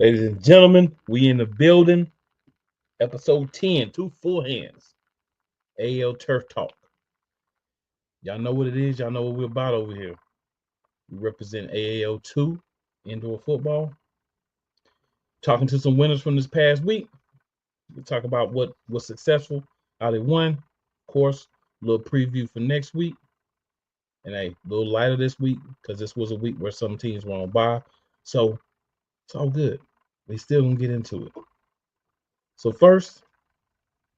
Ladies and gentlemen, we in the building. Episode 10, two full hands. AAL Turf Talk. Y'all know what it is. Y'all know what we're about over here. We represent AAL2 indoor football. Talking to some winners from this past week. We talk about what was successful, how they won. Of course, a little preview for next week. And a little lighter this week because this was a week where some teams were on bye. So it's all good. We still gonna get into it. So first,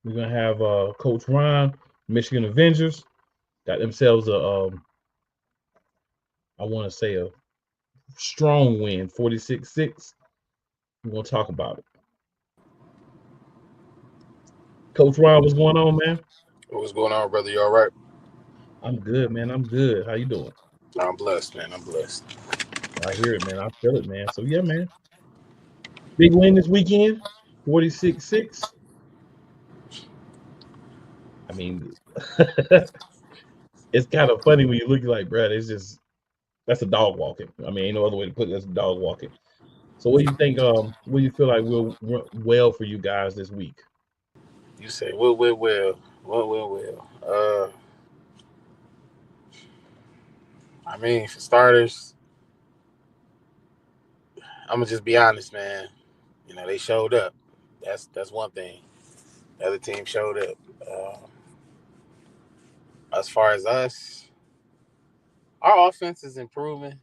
we're gonna have Coach Ron, Michigan Avengerz, got themselves a I want to say a strong win, 46-6. We're gonna talk about it. Coach Ron, what's going on, man? What's going on, brother? You all right? I'm good, man. I'm good. How you doing? I'm blessed, man. I'm blessed. I hear it, man. I feel it, man. So yeah, man. Big win this weekend, 46-6. I mean, it's kind of funny when you look like, bro, it's just that's a dog walking. I mean, ain't no other way to put it. That's a dog walking. So what do you think? What do you feel like will well for you guys this week? You say, well. I mean, for starters, I'm gonna just be honest, man. You know, they showed up. That's one thing. The other team showed up. As far as us, our offense is improving,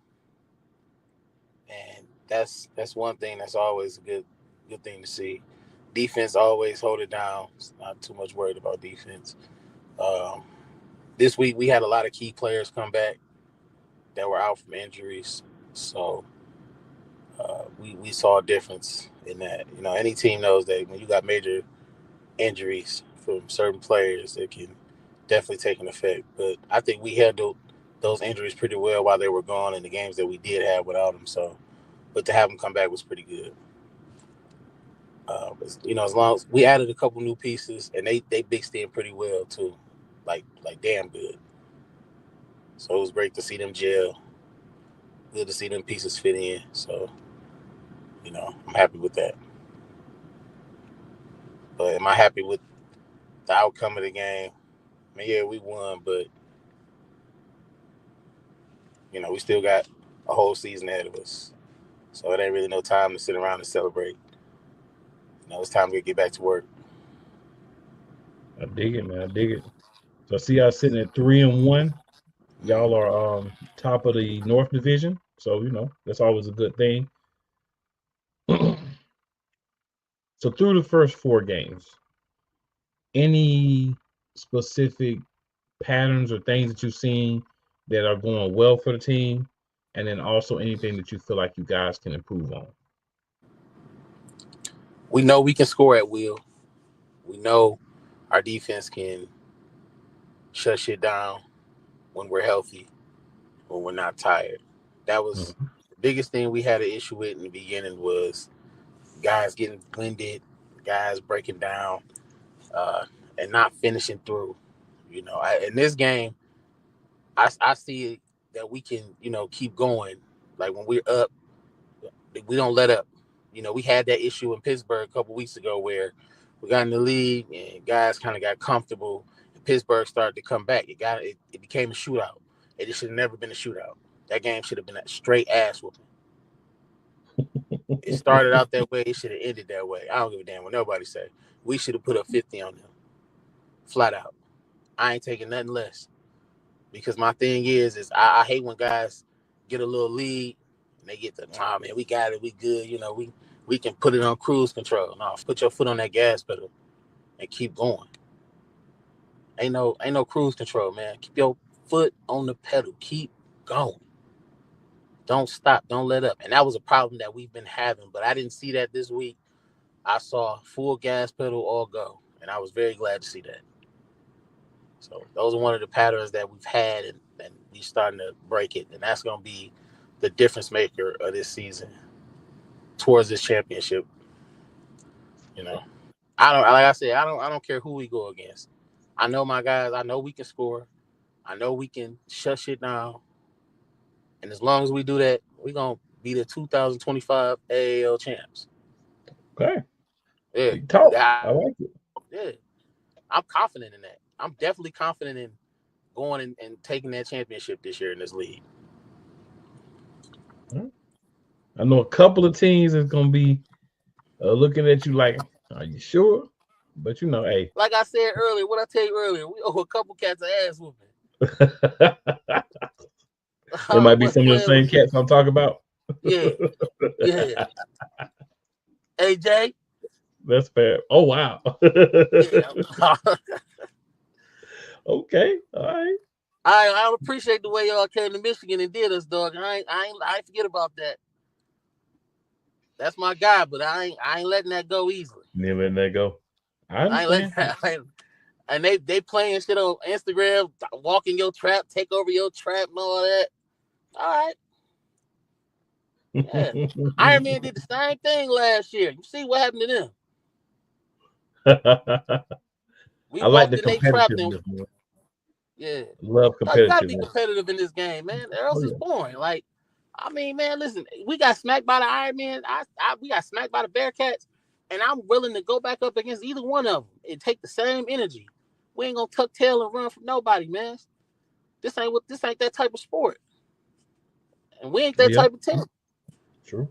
and that's one thing that's always a good thing to see. Defense always hold it down. It's not too much worried about defense. Um, this week we had a lot of key players come back that were out from injuries, so we saw a difference in that. You know, any team knows that when you got major injuries from certain players, it can definitely take an effect. But I think we handled those injuries pretty well while they were gone in the games that we did have without them. So, but to have them come back was pretty good. You know, as long as we added a couple new pieces and they mixed in pretty well too, like damn good. So it was great to see them gel. Good to see them pieces fit in. So, you know, I'm happy with that. But am I happy with the outcome of the game? I mean, yeah, we won, but you know, we still got a whole season ahead of us. So it ain't really no time to sit around and celebrate. You know, it's time to get back to work. I dig it, man. I dig it. So I see y'all sitting at 3-1. Y'all are top of the North Division, so that's always a good thing. So through the first four games, any specific patterns or things that you've seen that are going well for the team, and then also anything that you feel like you guys can improve on? We know we can score at will. We know our defense can shut shit down when we're healthy, when we're not tired. That was Mhm. the biggest thing we had an issue with in the beginning was guys getting winded, guys breaking down, uh, and not finishing through. You know, in this game, I see that we can, you know, keep going. Like when we're up, we don't let up. You know, we had that issue in Pittsburgh a couple weeks ago where we got in the league and guys kind of got comfortable. And Pittsburgh started to come back. It became a shootout. It should have never been a shootout. That game should have been a straight ass whooping. It started out that way. It should have ended that way. I don't give a damn what nobody say. We should have put up 50 on them, flat out. I ain't taking nothing less because my thing is I hate when guys get a little lead and they get the man, we got it, we good, you know, we can put it on cruise control. No, put your foot on that gas pedal and keep going. Ain't no cruise control, man. Keep your foot on the pedal. Keep going. Don't stop. Don't let up. And that was a problem that we've been having, but I didn't see that this week. I saw full gas pedal all go, and I was very glad to see that. So those are one of the patterns that we've had, and we're starting to break it, and that's going to be the difference maker of this season towards this championship. You know, I don't like I said, I don't care who we go against. I know my guys. I know we can score. I know we can shut shit down, and as long as we do that, we're gonna be the 2025 AAL champs. Okay. Yeah, Big talk. I like it. yeah. I'm confident in that. I'm definitely confident in going and taking that championship this year in this league. I know a couple of teams is gonna be looking at you like, "Are you sure?" But hey, Like I said earlier, what I tell you earlier, we owe a couple cats an ass whooping. it might be some of the same cats I'm talking about. Yeah, yeah. Hey Jay. That's fair. Oh wow. Yeah. Okay. All right. I appreciate the way y'all came to Michigan and did us, dog. I ain't forget about that. That's my guy, but I ain't letting that go easily. Never letting that go. I I ain't letting understand. that, and they playing shit on Instagram, walking your trap, take over your trap, and all that. All right. Yeah. Iron Man did the same thing last year. You see what happened to them? We I like walked the in they trap them. competitiveness. Yeah. Love No, you gotta be competitiveness. competitive in this game, man. Or else Oh, it's yeah. boring. Like, I mean, man, listen, we got smacked by the Iron Man. We got smacked by the Bearcats, and I'm willing to go back up against either one of them and take the same energy. We ain't gonna tuck tail and run from nobody, man. This ain't that type of sport, and we ain't that Yeah, type of team. true.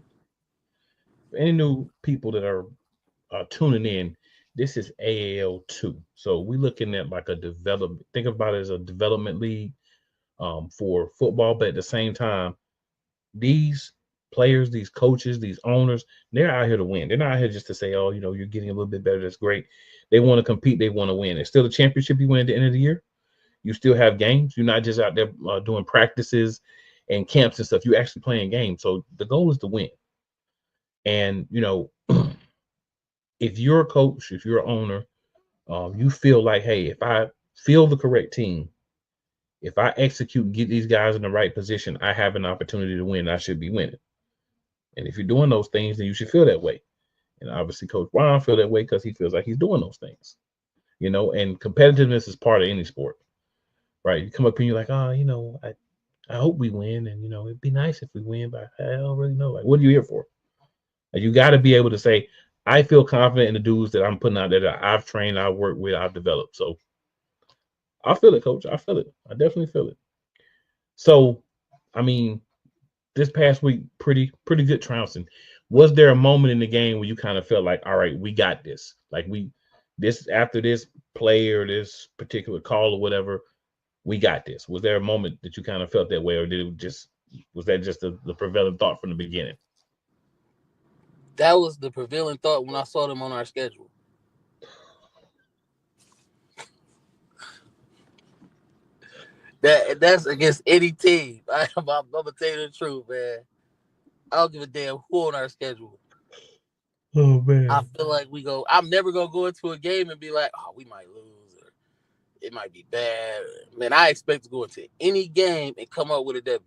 For any new people that are tuning in, this is AAL2. So we're looking at like a development. Think about it as a development league for football, but at the same time, these players, these coaches, these owners, they're out here to win. They're not out here just to say, "Oh, you're getting a little bit better. That's great." They want to compete. They want to win. It's still a championship you win at the end of the year. You still have games. You're not just out there doing practices and camps and stuff. You're actually playing games. So the goal is to win. And if you're a coach, if you're an owner, you feel like, hey, if I feel the correct team, if I execute and get these guys in the right position, I have an opportunity to win. I should be winning. And if you're doing those things, then you should feel that way. And obviously, Coach Ron feel that way because he feels like he's doing those things. And competitiveness is part of any sport, right? You come up and you're like, oh, I hope we win, and it'd be nice if we win, but I don't really know. Like, what are you here for? Like, you got to be able to say, I feel confident in the dudes that I'm putting out there that I've trained, I've worked with, I've developed. So I feel it, Coach. I feel it. I definitely feel it. So, I mean, this past week, pretty good trouncing. Was there a moment in the game where you kind of felt like, all right, we got this? Like this after this play or this particular call or whatever, we got this. Was there a moment that you kind of felt that way, or was that just the prevailing thought from the beginning? That was the prevailing thought when I saw them on our schedule. That's against any team. I'm gonna tell you the truth, man. I don't give a damn who on our schedule. Oh man, I feel like I'm never gonna go into a game and be like, oh, we might lose or it might be bad. Man, I expect to go into any game and come up with a W.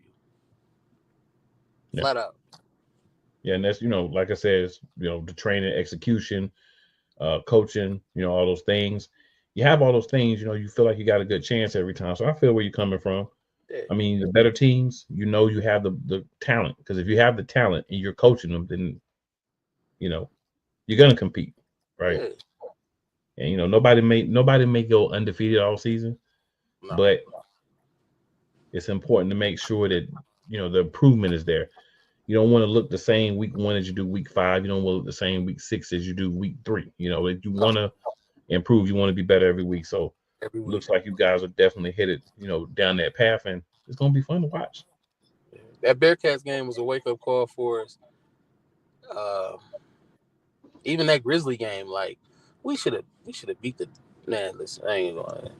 yeah. Flat out. Yeah, and that's like I said, it's, the training, execution, coaching, all those things. You have all those things, you feel like you got a good chance every time. So I feel where you're coming from. Yeah. I mean, the better teams, you have the talent, because if you have the talent and you're coaching them, then you're gonna compete, right? Yeah. And nobody may go undefeated all season, No. but it's important to make sure that the improvement is there. You don't want to look the same week 1 as you do week 5. You don't want to look the same week 6 as you do week 3. If you want to improve, you want to be better every week. So every week. Looks like you guys are definitely headed, down that path, and it's gonna be fun to watch. That Bearcats game was a wake up call for us. Even that Grizzly game, like we should have beat the man. Listen, I ain't gonna.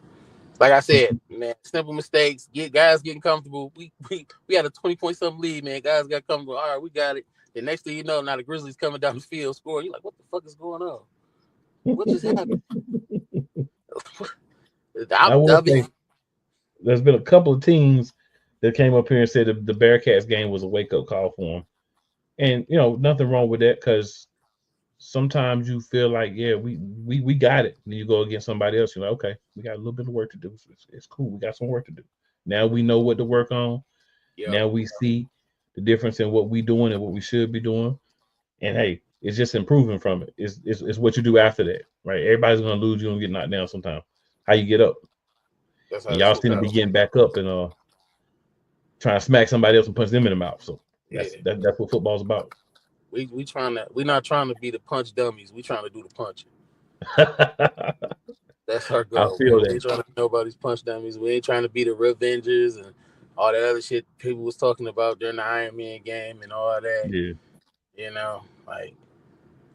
Like I said, man, simple mistakes. Guys getting comfortable. We had a 20-point something lead, man. Guys got comfortable. All right, we got it. The next thing you know, now the Grizzlies coming down the field scoring. You're like, what the fuck is going on? What just happened? I will say, there's been a couple of teams that came up here and said the Bearcats game was a wake up call for them, and nothing wrong with that, because sometimes you feel like, yeah, we got it. And then you go against somebody else, you're like, okay, we got a little bit of work to do. It's cool. We got some work to do. Now we know what to work on. Yep. Now we see the difference in what we doing and what we should be doing. And hey, It's just improving from it. It's what you do after that, right? Everybody's gonna lose. You're gonna get knocked down sometime. How you get up? That's And how y'all this seem to be goes. getting back up and trying to smack somebody else and punch them in the mouth. So Yeah. that's what football's about. We're not trying to be the punch dummies. We trying to do the punching. That's our I goal, feel man. We that. ain't trying to be nobody's punch dummies. We ain't trying to be the Avengers and all that other shit people was talking about during the Iron Man game and all that. Yeah. You know, like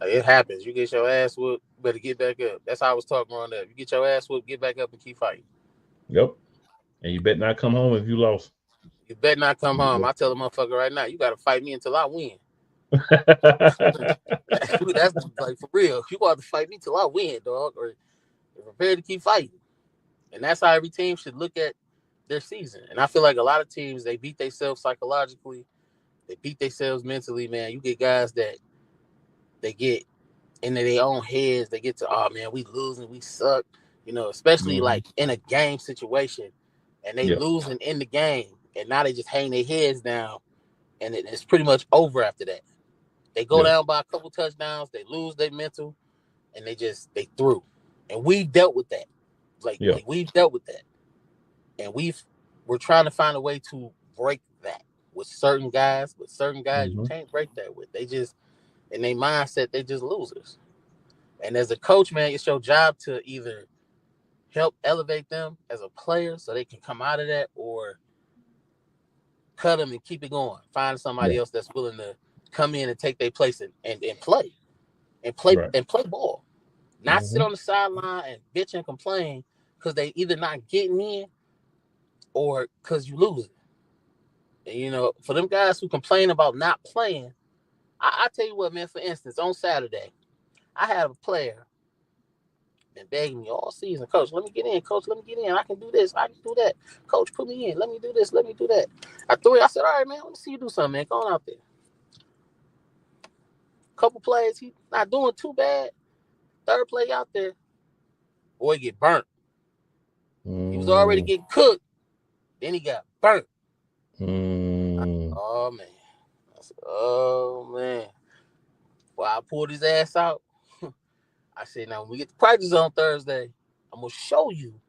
it happens. You get your ass whooped, better get back up. That's how I was talking growing up. You get your ass whooped, get back up and keep fighting. Yep. And you better not come home if you lost. You better not come home. I tell the motherfucker right now, you got to fight me until I win. That's like for real. You got to fight me till I win, dog, or prepare to keep fighting. And that's how every team should look at their season. And I feel like a lot of teams, they beat themselves psychologically. They beat themselves mentally, man. You get guys that they get into their own heads. They get to, oh, man, we losing, we suck. You know, especially like in a game situation. And they losing in the game. And now they just hang their heads down. And it's pretty much over after that. They go down by a couple touchdowns. They lose their mental. And they threw. And we've dealt with that. Like we've dealt with that. And we're trying to find a way to break that with certain guys. With certain guys, you can't break that with. They just, in their mindset, they just losers. And as a coach, man, it's your job to either help elevate them as a player so they can come out of that, or cut them and keep it going. Find somebody else that's willing to come in and take their place and play ball. Not sit on the sideline and bitch and complain because they either not getting in or because you losing. And, you know, for them guys who complain about not playing, I tell you what, man, for instance, on Saturday, I had a player been begging me all season, Coach, let me get in. Coach, let me get in. I can do this. I can do that. Coach, put me in. Let me do this. Let me do that. I threw it. I said, all right, man, let me see you do something, man. Go on out there. Couple plays. He not doing too bad. Third play out there, boy, get burnt. He was already getting cooked. Then he got burnt. Oh, man. I said, oh, man. Well, I pulled his ass out. I said, now, when we get to practice on Thursday, I'm going to show you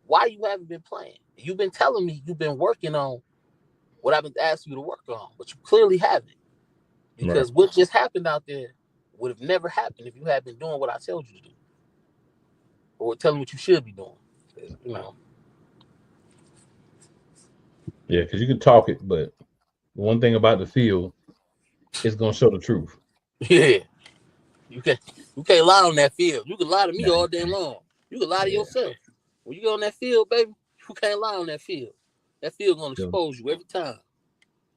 why you haven't been playing. You've been telling me you've been working on what I've been asking you to work on, but you clearly haven't. Because what just happened out there would have never happened if you had been doing what I told you to do. Or telling what you should be doing. You know. Yeah, because you can talk it, but one thing about the field, it's gonna show the truth. Yeah. You can't lie on that field. You can lie to me all day long. You can lie to yourself. When you go on that field, baby, you can't lie on that field. That field gonna expose you every time.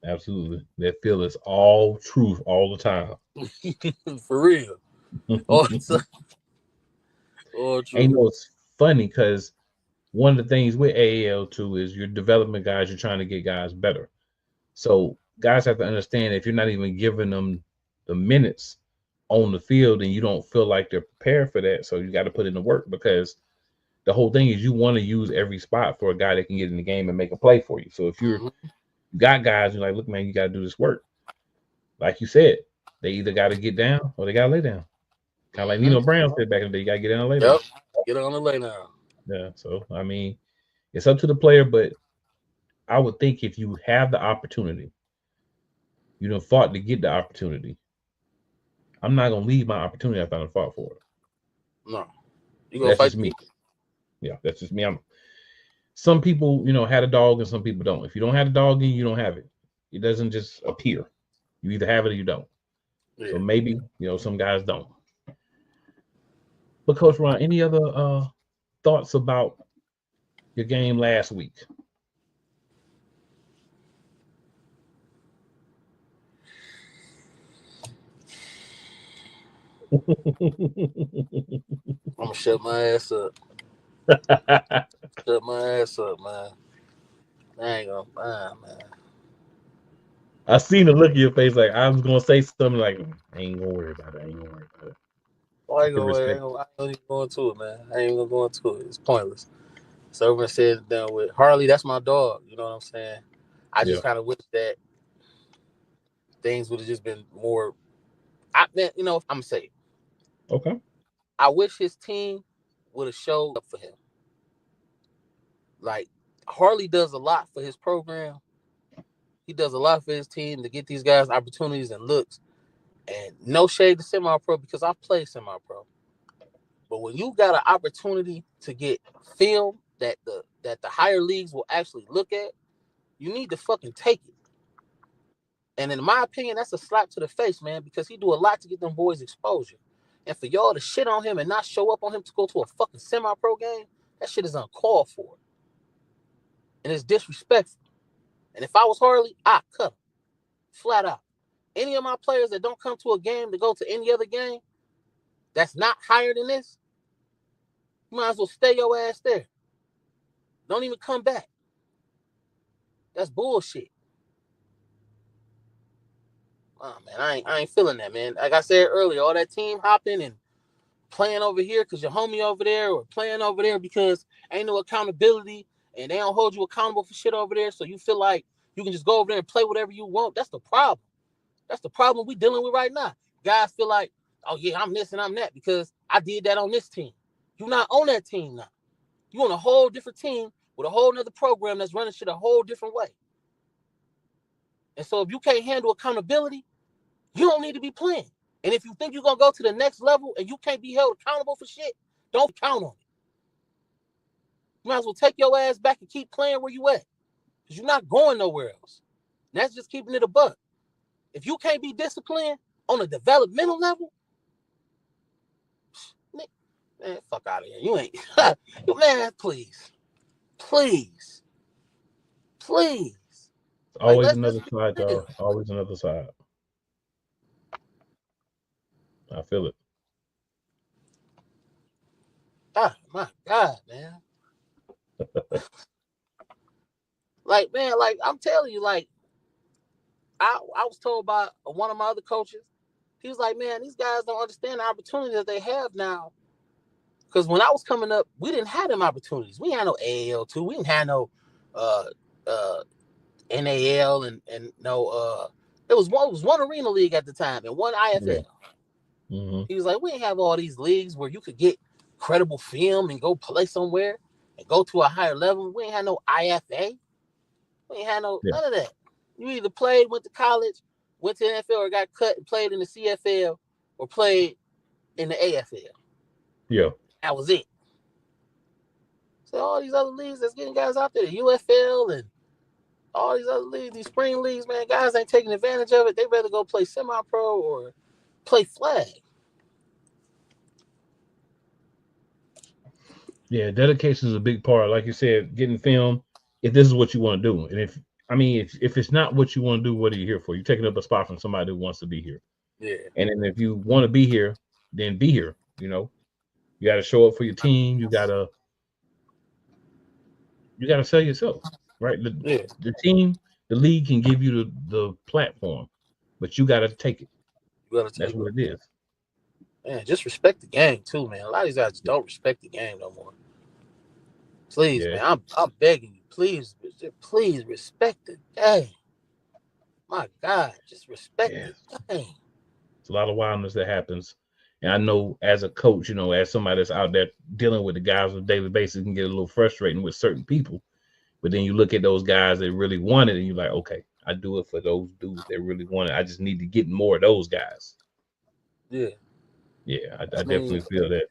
Absolutely. That field is all truth all the time. For real. All the time. All true. And you know, it's funny because one of the things with AAL2 is you're developing guys, you're trying to get guys better. So guys have to understand if you're not even giving them the minutes on the field and you don't feel like they're prepared for that. So you got to put in the work, because the whole thing is you want to use every spot for a guy that can get in the game and make a play for you. So if you got guys, you're like, look, man, you got to do this work. Like you said, they either got to get down or they got to lay down. Kind of like Nino Brown said back in the day, you got to get down and lay down. Get on the lay down. Yeah. So, I mean, it's up to the player, but I would think if you have the opportunity, you done fought to get the opportunity. I'm not going to leave my opportunity after I fought for it. No. You going to fight me. Yeah, that's just me. Some people, you know, had a dog and some people don't. If you don't have a dog in you, don't have it. It doesn't just appear. You either have it or you don't. Yeah. So maybe, you know, some guys don't. But Coach Ron, any other thoughts about your game last week? I'm gonna shut my ass up. Shut my ass up, man. I ain't gonna mind, man. I seen the look of your face like I was gonna say something like, I ain't gonna worry about it. I ain't gonna worry about it. I ain't gonna go into it, man. I ain't gonna go into it. It's pointless. So everyone said down with Harley, that's my dog. You know what I'm saying? I just kind of wish that things would have just been more You know, I'm gonna say it. Okay. I wish his team would have showed up for him. Like Harley does a lot for his program. He does a lot for his team to get these guys opportunities and looks. And no shade to semi-pro because I've played semi-pro. But when you got an opportunity to get film that the higher leagues will actually look at, you need to fucking take it. And in my opinion, that's a slap to the face, man, because he do a lot to get them boys exposure. And for y'all to shit on him and not show up on him to go to a fucking semi-pro game, that shit is uncalled for. And it's disrespectful. And if I was Harley, I'd cut him. Flat out. Any of my players that don't come to a game to go to any other game that's not higher than this, you might as well stay your ass there. Don't even come back. That's bullshit. Oh, man, I ain't feeling that, man. Like I said earlier, all that team hopping and playing over here because your homie over there or playing over there because ain't no accountability and they don't hold you accountable for shit over there, so you feel like you can just go over there and play whatever you want. That's the problem. That's the problem we dealing with right now. Guys feel like, oh, yeah, I'm this and I'm that because I did that on this team. You're not on that team now. You're on a whole different team with a whole nother program that's running shit a whole different way. And so if you can't handle accountability, you don't need to be playing. And if you think you're going to go to the next level and you can't be held accountable for shit, don't count on it. You might as well take your ass back and keep playing where you at. Because you're not going nowhere else. And that's just keeping it a buck. If you can't be disciplined on a developmental level, man, fuck out of here. You ain't. Man, please. Please. Please. Always another side, y'all. Always another side. I feel it. Oh, my God, man. Like, man, like, I'm telling you, like, I was told by one of my other coaches, he was like, man, these guys don't understand the opportunity that they have now. Because when I was coming up, we didn't have them opportunities. We had no AAL2. We didn't have no NAL and no it was one arena league at the time and one IFL. Yeah. Mm-hmm. He was like, we didn't have all these leagues where you could get credible film and go play somewhere and go to a higher level. We ain't had no IFA. We ain't had none of that. You either played, went to college, went to the NFL, or got cut and played in the CFL or played in the AFL. Yeah. That was it. So all these other leagues that's getting guys out there, the UFL and all these other leagues, these spring leagues, man, guys ain't taking advantage of it. They rather go play semi-pro or play flag. Yeah, dedication is a big part. Like you said, getting film, if this is what you want to do. And if it's not what you want to do, what are you here for? You're taking up a spot from somebody who wants to be here. Yeah. And then if you want to be here, then be here. You know, you got to show up for your team. You gotta sell yourself, right? The team, the league can give you the platform, but you got to take it. That's what it is. Man, just respect the game too, man. A lot of these guys don't respect the game no more. Please, man, I'm begging you, please respect the game. My God, just respect the game. It's a lot of wildness that happens. And I know as a coach, you know, as somebody that's out there dealing with the guys on a daily basis, can get a little frustrating with certain people. But then you look at those guys that really want it and you're like, okay, I do it for those dudes that really want it. I just need to get more of those guys. Yeah. Yeah, I definitely feel that.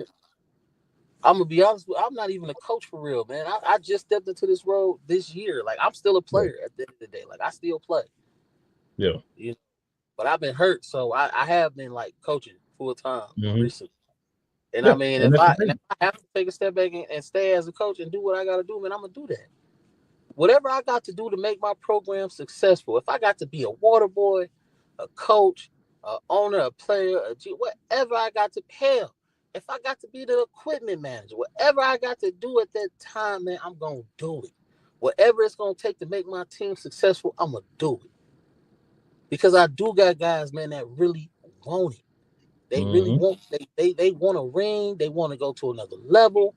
I'm gonna be honest with you, I'm not even a coach for real, man. I just stepped into this role this year. Like I'm still a player at the end of the day. Like I still play. Yeah. You know, but I've been hurt, so I have been like coaching full time recently. And I mean, if I have to take a step back and stay as a coach and do what I gotta do, man, I'm gonna do that. Whatever I got to do to make my program successful. If I got to be a water boy, a coach, a owner, a player, whatever I got to hell. If I got to be the equipment manager, whatever I got to do at that time, man, I'm going to do it. Whatever it's going to take to make my team successful, I'm going to do it. Because I do got guys, man, that really want it. They really want, they want a ring. They want to go to another level.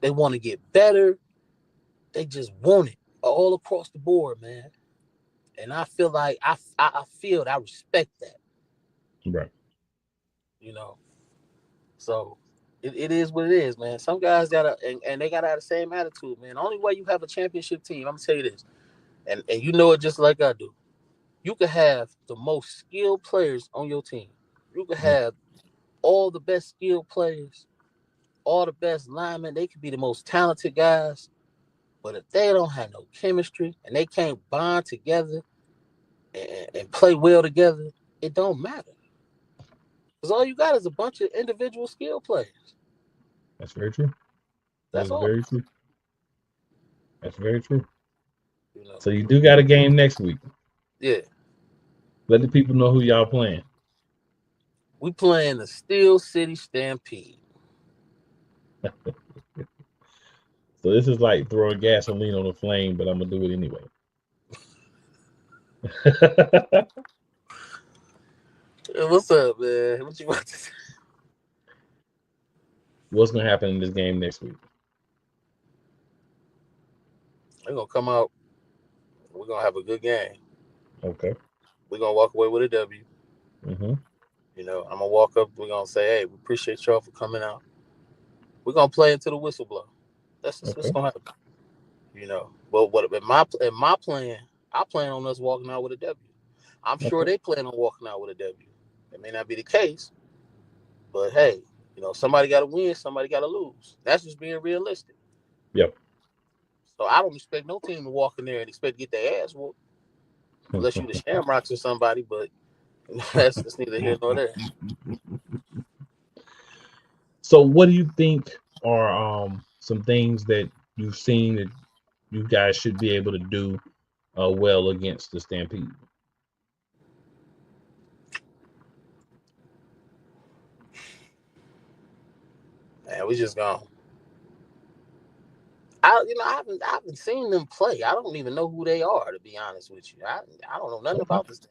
They want to get better. They just want it all across the board, man. And I feel like I respect that. Right. You know, so it is what it is, man. Some guys gotta and they gotta have the same attitude, man. The only way you have a championship team, I'm gonna tell you this, and you know it just like I do. You could have the most skilled players on your team. You could have all the best skilled players, all the best linemen. They could be the most talented guys, but if they don't have no chemistry and they can't bond together and play well together, it don't matter. Because all you got is a bunch of individual skill players. That's very true. That That's is all. very true. That's very true. You know. So you do got a game next week. Yeah. Let the people know who y'all playing. We playing the Steel City Stampede. So this is like throwing gasoline on a flame, but I'm gonna do it anyway. Hey, what's up, man? What you about to say? What's gonna happen in this game next week? We're gonna come out. We're gonna have a good game. Okay. We're gonna walk away with a W. Mm-hmm. You know, I'm gonna walk up. We're gonna say, "Hey, we appreciate y'all for coming out." We're gonna play into the whistle blow. That's just what's Okay. gonna happen. You know, but what in my plan? I plan on us walking out with a W. I'm sure Okay. they plan on walking out with a W. It may not be the case, but hey, you know, somebody got to win, somebody got to lose. That's just being realistic. Yep. So I don't expect no team to walk in there and expect to get their ass whooped, unless you the Shamrocks or somebody. But that's neither here nor there. So what do you think are some things that you've seen that you guys should be able to do well against the Stampede? Man, we just gone. I haven't seen them play. I don't even know who they are, to be honest with you. I don't know nothing Okay. about this team.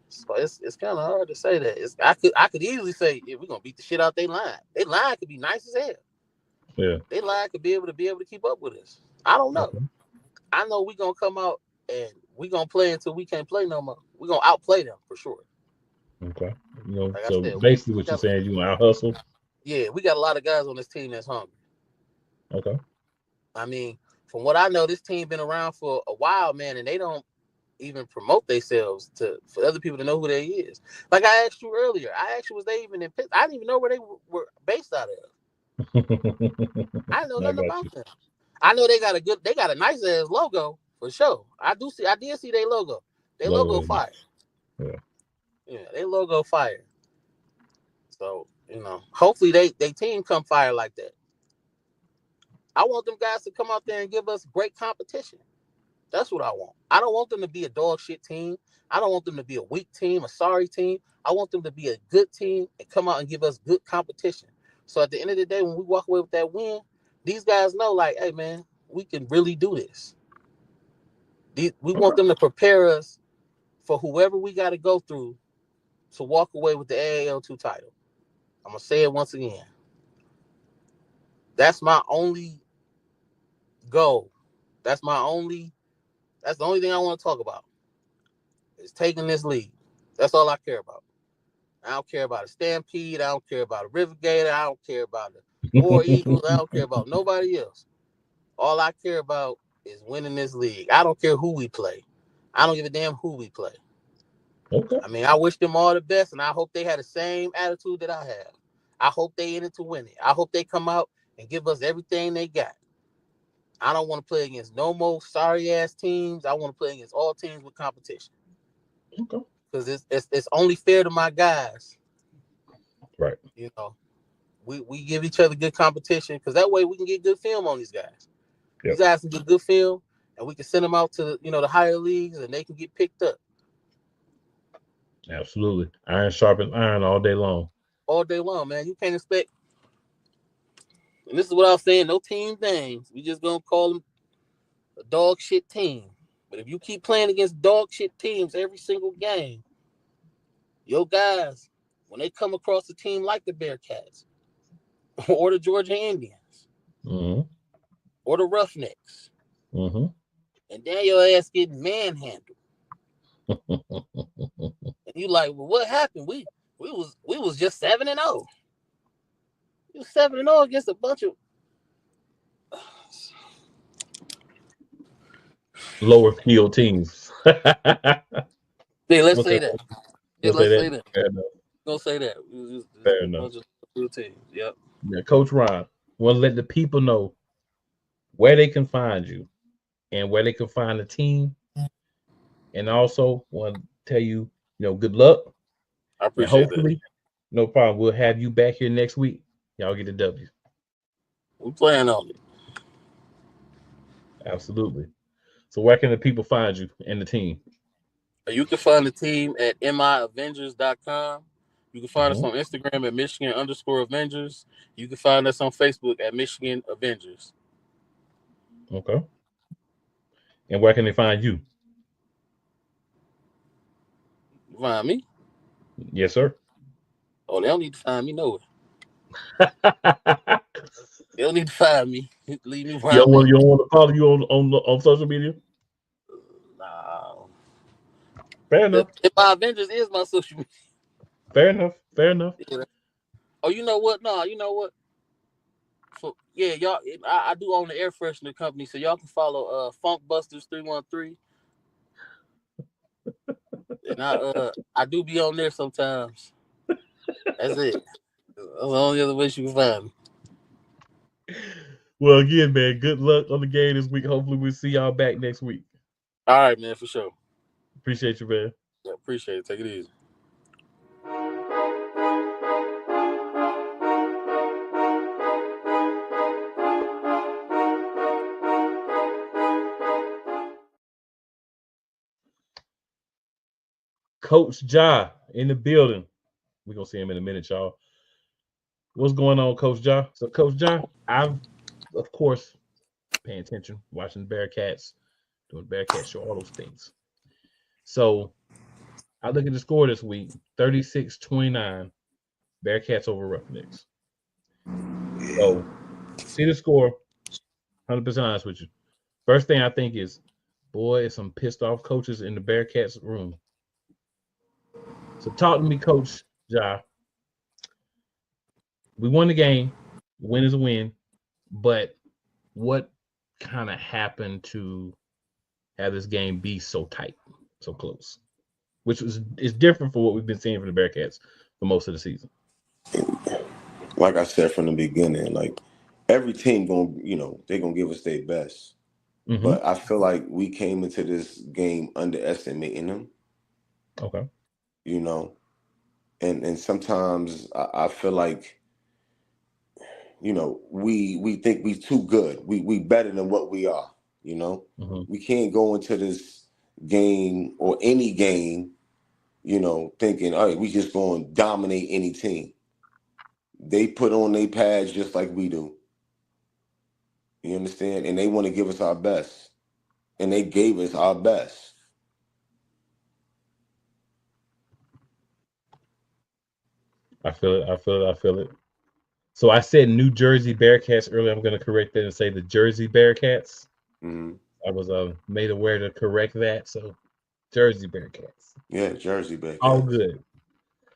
So it's kind of hard to say that. I could easily say, yeah, we're gonna beat the shit out they line. They line could be nice as hell. Yeah. They line could be able to keep up with us. I don't know. Okay. I know we gonna come out and we gonna play until we can't play no more. We gonna outplay them for sure. Okay. You know, Like I so said, basically we what you're got saying is you want to out hustle. we got a lot of guys on this team that's hungry. Okay. I mean, from what I know, this team been around for a while, man, and they don't even promote themselves for other people to know who they is. Like I asked you earlier, I asked you, was they even in Pittsburgh? I didn't even know where they were based out of. I didn't know I nothing got about you. them. I know they got a nice ass logo for sure. I did see their logo. Their Logo logo is fire. nice. Yeah. Yeah, their logo fire. So, hopefully they team come fire like that. I want them guys to come out there and give us great competition. That's what I want. I don't want them to be a dog shit team. I don't want them to be a weak team, a sorry team. I want them to be a good team and come out and give us good competition. So at the end of the day, when we walk away with that win, these guys know, like, hey man, we can really do this. We want Okay. them to prepare us for whoever we got to go through to walk away with the AAL2 title. I'm gonna say it once again. That's my only goal. That's my only. That's the only thing I want to talk about. Is taking this lead. That's all I care about. I don't care about a Stampede. I don't care about a River Gator. I don't care about the War Eagles. I don't care about nobody else. All I care about is winning this league. I don't care who we play. I don't give a damn who we play. Okay. I mean, I wish them all the best, and I hope they had the same attitude that I have. I hope they in it to win it. I hope they come out and give us everything they got. I don't want to play against no more sorry ass teams. I want to play against all teams with competition Okay. because it's only fair to my guys. Right. You know, we give each other good competition because that way we can get good film on these guys. Yep. These guys can get good film, and we can send them out to the higher leagues, and they can get picked up Absolutely. Iron sharpens iron all day long. all day long, man. You can't expect. And this is what I was saying. No team things. We just gonna call them a dog shit team. But if you keep playing against dog shit teams every single game, your guys, when they come across a team like the Bearcats or the Georgia Indians Mm-hmm. or the Roughnecks, Mm-hmm. and then your ass getting manhandled. And You like, well, what happened? We was just 7-0. You 7-0 against a bunch of lower skilled teams. yeah, let's We'll say say that. Yeah, we'll say let's that. say that. Fair enough. Gonna say that. We was just Fair a enough. bunch of good teams. Yep. Yeah, Coach Ron, want to let the people know where they can find you and where they can find the team, and also want to tell you, good luck, I and appreciate that. hopefully, no problem. We'll have you back here next week. Y'all get a W. We playing on it. Absolutely. So where can the people find you and the team? You can find the team at miavengers.com. You can find us Hmm. on Instagram at Michigan_Avengers. You can find us on Facebook at Michigan Avengers. Okay. And where can they find you? You find me? Yes, sir. Oh, they don't need to find me nowhere. They don't need to find me. Leave me where you don't I'm want at. you don't want to follow you on social media? Nah. Fair enough. If my Avengers is my social Fair enough. Fair enough. media. Oh, you know what? No, you know what? Yeah, y'all. I do own the air freshener company, so y'all can follow Funk Busters 313, and I do be on there sometimes. That's it. That's the only other way you can find me. Well, again, man, good luck on the game this week. Hopefully, we'll see y'all back next week. All right, man, for sure. Appreciate you, man. Yeah, appreciate it. Take it easy. Coach Ja in the building. We're gonna see him in a minute, y'all. What's going on, Coach Ja? So, Coach Ja, I've of course paying attention, watching the Bearcats, doing Bearcat show, all those things. So I look at the score this week, 36-29, Bearcats over Roughnecks. So see the score, 100% honest with you. First thing I think is, boy, some pissed off coaches in the Bearcats room. So talk to me, Coach Ja. We won the game. Win is a win. But what kind of happened to have this game be so tight, so close? Which is different for what we've been seeing from the Bearcats for most of the season. Like I said from the beginning, like every team they're gonna give us their best. Mm-hmm. But I feel like we came into this game underestimating them, Okay. you know. And sometimes I feel like, we think we too good. We better than what we are, you know. Mm-hmm. We can't go into this game or any game, thinking, all right, we just gonna dominate any team. They put on their pads just like we do. You understand? And they want to give us our best. And they gave us our best. I feel it. I feel it. I feel it. So I said New Jersey Bearcats earlier. I'm going to correct that and say the Jersey Bearcats. Mm-hmm. I was made aware to correct that. So Jersey Bearcats. Yeah, Jersey All Bearcats. good.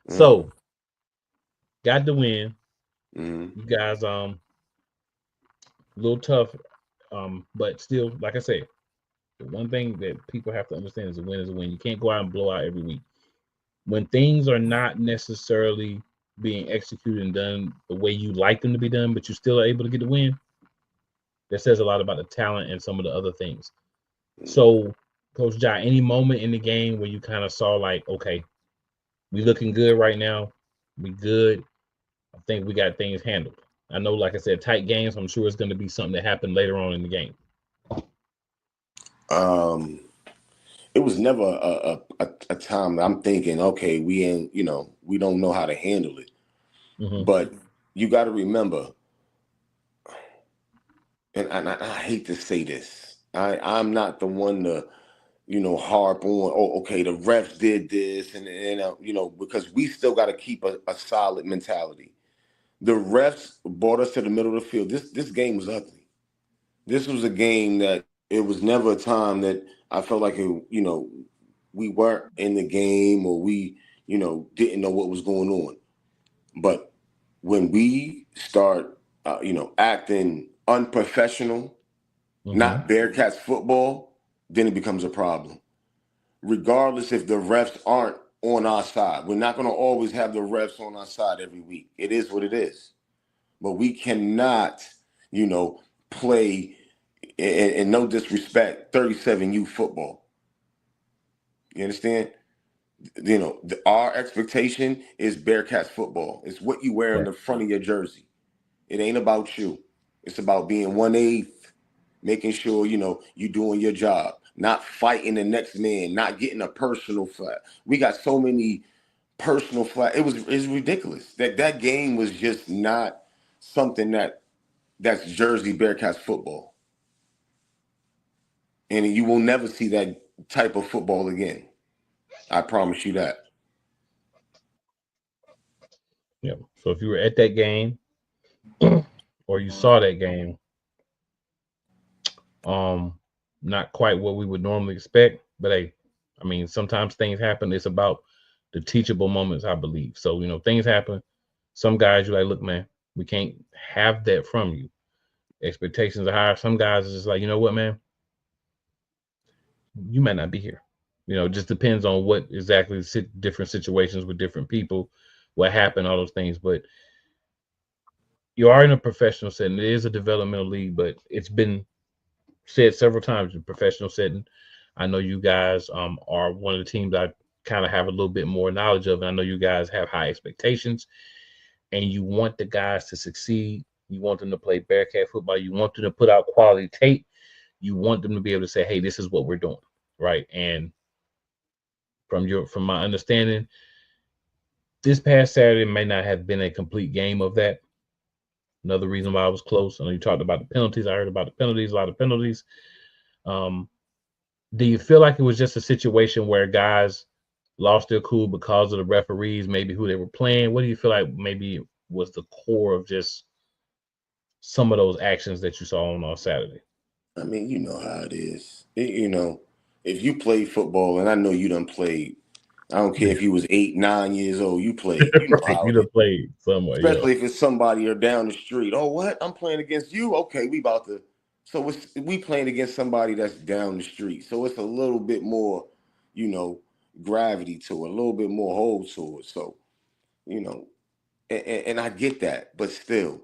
Yeah. So got the win. Mm-hmm. You guys a little tough, but still, like I said, the one thing that people have to understand is a win is a win. You can't go out and blow out every week. When things are not necessarily being executed and done the way you like them to be done, but you still are able to get the win, that says a lot about the talent and some of the other things. So, Coach Ja, any moment in the game where you kind of saw like, okay, we looking good right now, we good. I think we got things handled. I know, like I said, tight games. I'm sure it's going to be something that happened later on in the game. It was never a time that I'm thinking, okay, we don't know how to handle it. Mm-hmm. But you got to remember, and I hate to say this, I'm not the one to, harp on, oh, okay, the refs did this, and because we still got to keep a solid mentality. The refs brought us to the middle of the field. This game was ugly. This was a game that it was never a time that I felt like we weren't in the game, or didn't know what was going on. But when we start, acting unprofessional, not Bearcats football, then it becomes a problem. Regardless if the refs aren't on our side. We're not going to always have the refs on our side every week. It is what it is. But we cannot, play, in no disrespect, 37U football. You understand? Our expectation is Bearcats football. It's what you wear in the front of your jersey. It ain't about you. It's about being 1/8, making sure, you're doing your job, not fighting the next man, not getting a personal flag. We got so many personal flag. It's ridiculous. That game was just not something that's Jersey Bearcats football. And you will never see that type of football again. I promise you that. Yeah. So if you were at that game or you saw that game, not quite what we would normally expect, but hey, I mean, sometimes things happen. It's about the teachable moments, I believe. So, things happen. Some guys you're like, look, man, we can't have that from you. Expectations are higher. Some guys are just like, you know what, man, you might not be here. It just depends on what exactly different situations with different people, what happened, all those things. But you are in a professional setting. It is a developmental league, but it's been said several times in professional setting. I know you guys are one of the teams I kind of have a little bit more knowledge of. And I know you guys have high expectations and you want the guys to succeed. You want them to play Bearcat football. You want them to put out quality tape. You want them to be able to say, hey, this is what we're doing. Right. And from my understanding, this past Saturday may not have been a complete game of that. Another reason why I was close. I know you talked about the penalties. I heard about the penalties, a lot of penalties. Do you feel like it was just a situation where guys lost their cool because of the referees, maybe who they were playing? What do you feel like maybe was the core of just some of those actions that you saw on Saturday? I mean, you know how it is. If you play football, and I know you done played, I don't care if you was 8, 9 years old, you played. You know how you it done is. played somewhere, Especially if it's somebody or down the street. Oh, what? I'm playing against you? Okay, we about to. So we playing against somebody that's down the street. So it's a little bit more, gravity to it, a little bit more hold to it. So, and I get that, but still,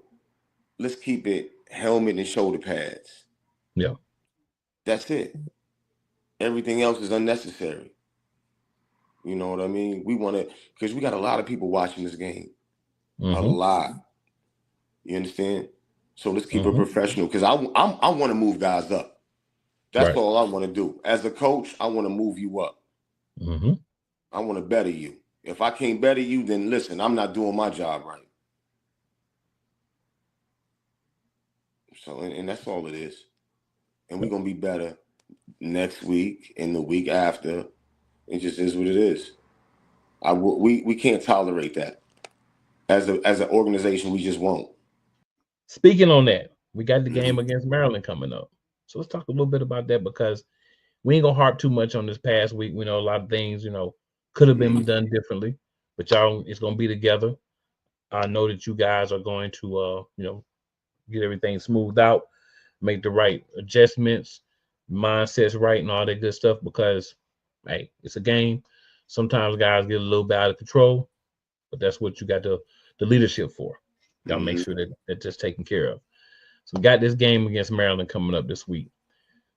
let's keep it helmet and shoulder pads. Yeah. That's it. Everything else is unnecessary. You know what I mean? We want to, because we got a lot of people watching this game. A lot. You understand? So let's keep it professional, because I want to move guys up. That's right. all I want to do. As a coach, I want to move you up. I want to better you. If I can't better you, then listen, I'm not doing my job right. So, and that's all it is. And we're going to be better next week and the week after. It just is what it is. We can't tolerate that. As an organization, we just won't. Speaking on that, we got the game against Maryland coming up. So let's talk a little bit about that, because we ain't gonna harp too much on this past week. We know a lot of things, could have been done differently, but y'all, it's gonna be together. I know that you guys are going to, get everything smoothed out, make the right adjustments, mindsets right, and all that good stuff. Because, hey, it's a game. Sometimes guys get a little bit out of control, but that's what you got the leadership for. Y'all make sure that that's just taken care of. So we got this game against Maryland coming up this week.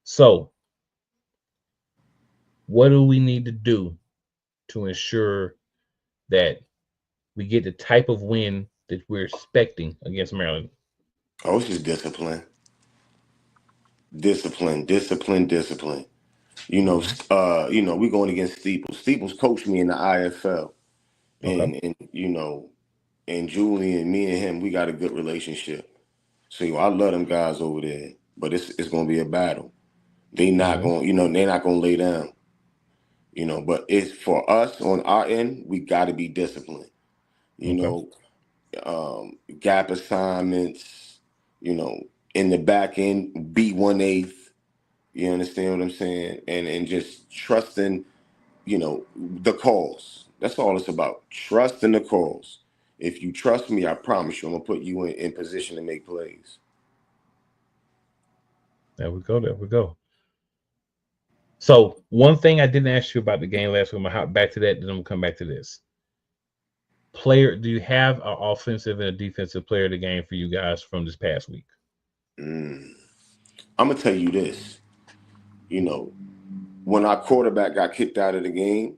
So what do we need to do to ensure that we get the type of win that we're expecting against Maryland? Oh, it's just discipline. Discipline. We're going against Steeples. Steeples coached me in the IFL. Okay. And Julian, me and him, we got a good relationship. So I love them guys over there. But it's gonna be a battle. They're not gonna lay down. But it's for us on our end, we gotta be disciplined. Gap assignments, in the back end, be 1/8. You understand what I'm saying? And just trusting, the calls. That's all it's about. Trust in the cause. If you trust me, I promise you, I'm gonna put you in position to make plays. There we go. There we go. So one thing I didn't ask you about the game last week, I'm gonna hop back to that, then I'm gonna come back to this. Player, do you have an offensive and a defensive player of the game for you guys from this past week? I'm gonna tell you this. You know, when our quarterback got kicked out of the game,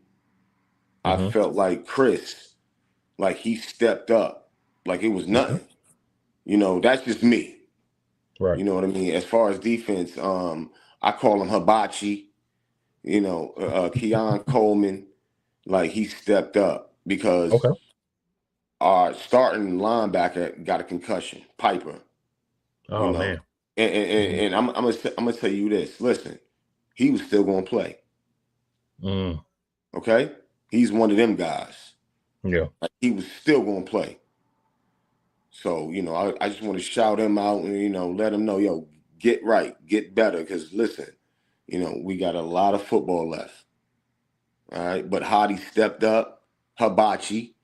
I felt like Chris, like he stepped up, like it was nothing. You know, that's just me. Right. You know what I mean? As far as defense, I call him Hibachi. You know, Keon Coleman, like he stepped up because our starting linebacker got a concussion, Piper. Oh, You know, man. and I'm gonna tell you this. Listen, he was still gonna play. Okay, he's one of them guys. Yeah. Like, he was still gonna play. So you know, I just want to shout him out and, you know, let him know, yo, get right, get better. Because listen, you know, we got a lot of football left. All right, but Hadi stepped up. Hibachi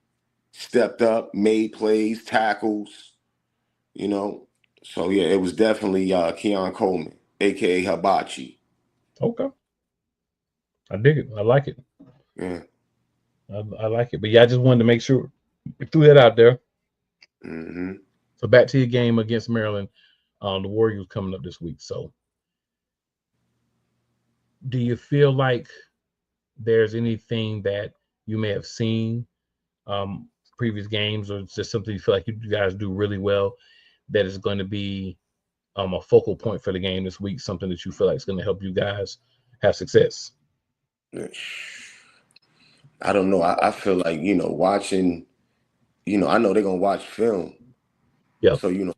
stepped up, made plays, tackles. You know, so yeah, it was definitely Keon Coleman, aka Hibachi. Okay. I dig it. I like it. Yeah. I like it. But yeah, I just wanted to make sure we threw that out there. So back to your game against Maryland. The Warriors coming up this week. So do you feel like there's anything that you may have seen previous games, or it's just something you feel like you guys do really well that is going to be a focal point for the game this week, something that you feel like is going to help you guys have success? I don't know. I feel like, you know, watching, you know, I know they're gonna watch film. Yeah. So, you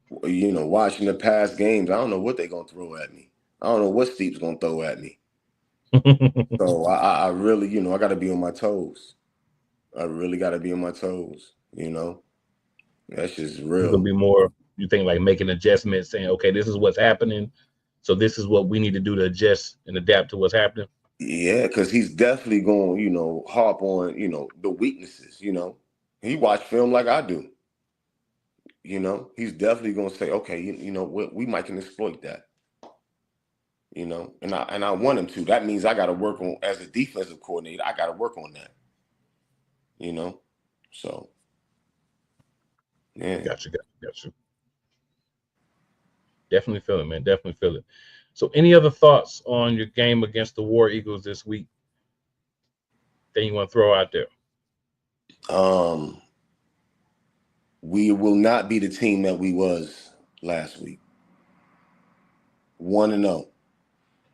know, watching the past games, I don't know what they're gonna throw at me. I don't know what Steve's gonna throw at me. So I really, you know, I gotta be on my toes. I really gotta be on my toes, you know. That's just real. It's gonna be more, you think, like making adjustments, saying, okay, this is what's happening, so this is what we need to do to adjust and adapt to what's happening. Yeah, because he's definitely going, you know, harp on, you know, the weaknesses. You know, he watch film like I do. You know, he's definitely going to say, okay, you know, we might can exploit that. You know, and I want him to. That means I got to work on, as a defensive coordinator, I got to work on that. You know, so yeah. Gotcha. Definitely feel it, man. Definitely feel it. So, any other thoughts on your game against the War Eagles this week that you want to throw out there? We will not be the team that we was last week. 1-0.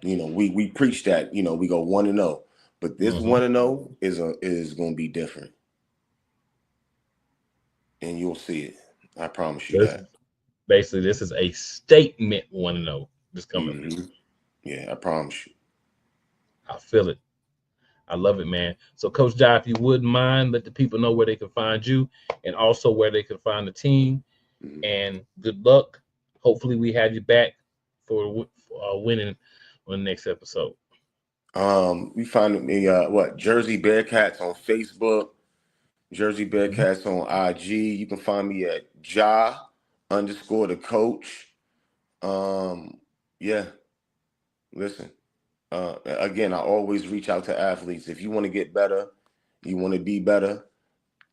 You know, we preach that. You know, we go 1-0, but this 1-0 is going to be different, and you'll see it. I promise you that. Basically, this is a statement 1-0 this coming week. Yeah, I promise you. I feel it. I love it, man. So, Coach Jai, if you wouldn't mind, let the people know where they can find you and also where they can find the team. And good luck. Hopefully, we have you back for winning on the next episode. We find me Jersey Bearcats on Facebook, Jersey Bearcats on IG. You can find me at Ja_the coach. Yeah. Listen. Again, I always reach out to athletes. If you want to get better, you want to be better,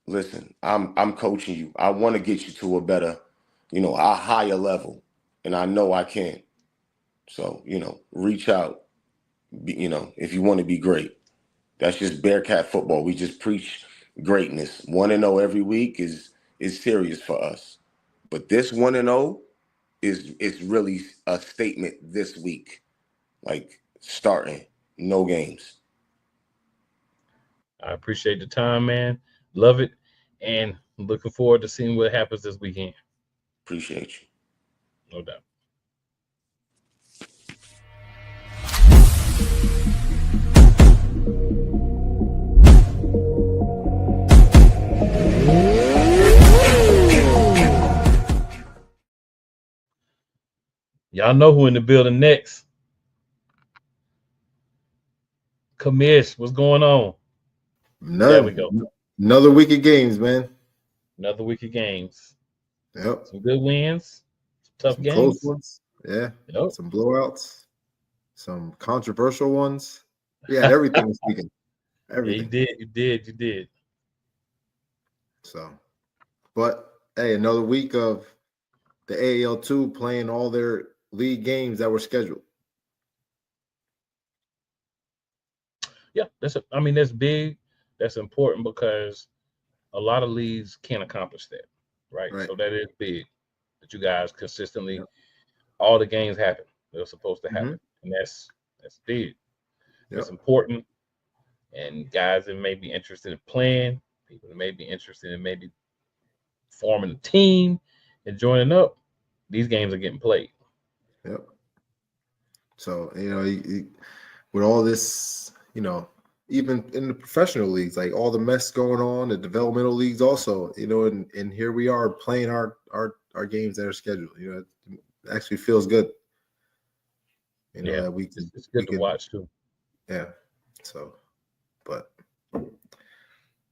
listen, I'm coaching you. I want to get you to a better, you know, a higher level, and I know I can. So, you know, reach out, you know, if you want to be great. That's just Bearcat football. We just preach greatness. 1-0 every week is serious for us. But this 1-0 is really a statement this week. Like, starting, no games. I appreciate the time, man. Love it. And looking forward to seeing what happens this weekend. Appreciate you. No doubt. Y'all know who in the building next. Commish, what's going on? None. There we go. Another week of games, man. Another week of games. Yep. Some good wins, some tough Some games. close ones. Yeah. Yep. Some blowouts. Some controversial ones. We had everything this weekend. Everything. Yeah, you did. So, but hey, another week of the AAL2 playing all their league games that were scheduled. Yeah, that's big. That's important because a lot of leagues can't accomplish that, right? So that is big that you guys consistently, all the games happen. They're supposed to happen, and that's big. It's important, and guys that may be interested in playing, people that may be interested in maybe forming a team and joining up, these games are getting played. Yep. So, with all this, even in the professional leagues, like all the mess going on, the developmental leagues also, and here we are playing our games that are scheduled. It actually feels good. That it's good to watch too. Yeah. So, but